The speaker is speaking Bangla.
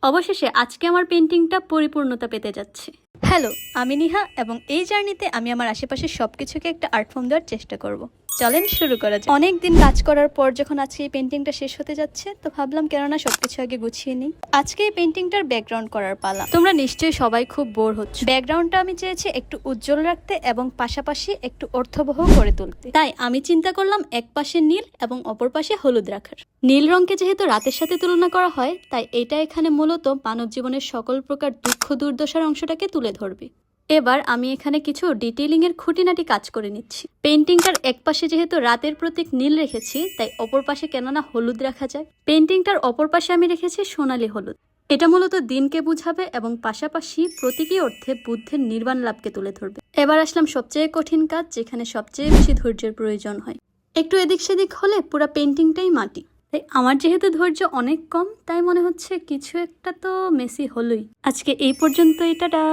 অবশেষে আজকে আমার পেন্টিংটা পরিপূর্ণতা পেতে যাচ্ছে। হ্যালো, আমি নিহা এবং এই জার্নিতে আমি আমার আশেপাশের সবকিছুকে একটা আর্ট ফর্ম দেওয়ার চেষ্টা করব। চলেন শুরু করা যাক। অনেকদিন কাজ করার পর যখন আজকে এই পেন্টিংটা শেষ হতে যাচ্ছে, তো ভাবলাম কেননা সবকিছু আগে গুছিয়ে নিই। আজকে এই পেন্টিংটার ব্যাকগ্রাউন্ড করার পালা। তোমরা নিশ্চয়ই সবাই খুব বোর হচ্ছ। ব্যাকগ্রাউন্ডটা আমি চেয়েছি একটু উজ্জ্বল রাখতে এবং পাশাপাশি একটু অর্থবহ করে তুলতে। তাই আমি চিন্তা করলাম এক পাশে নীল এবং অপর পাশে হলুদ রাখার। নীল রঙকে যেহেতু রাতের সাথে তুলনা করা হয়, তাই এটা এখানে মূলত মানব জীবনের সকল প্রকার দুঃখ দুর্দশার অংশটাকে তুলে ধরবে। এবার আমি এখানে কিছু ডিটেইলিং এর খুঁটিনাটি কাজ করে নিচ্ছি। পেন্টিংটার এক পাশে যেহেতু রাতের প্রতীক নীল রেখেছি, তাই অপর পাশে কেননা হলুদ রাখা যায়। পেন্টিংটার অপর পাশে আমি রেখেছি সোনালী হলুদ। এটা মূলত দিনকে বুঝাবে এবং পাশাপাশি প্রতীকী অর্থে বুদ্ধের নির্বাণ লাভকে তুলে ধরবে। এবার আসলাম সবচেয়ে কঠিন কাজ, যেখানে সবচেয়ে বেশি ধৈর্যের প্রয়োজন হয়। একটু এদিক সেদিক হলে পুরো পেন্টিংটাই মাটি। তাই আমার যেহেতু ধৈর্য অনেক কম, তাই মনে হচ্ছে কিছু একটা তো মেসি হলোই। আজকে এই পর্যন্তই, টাটা।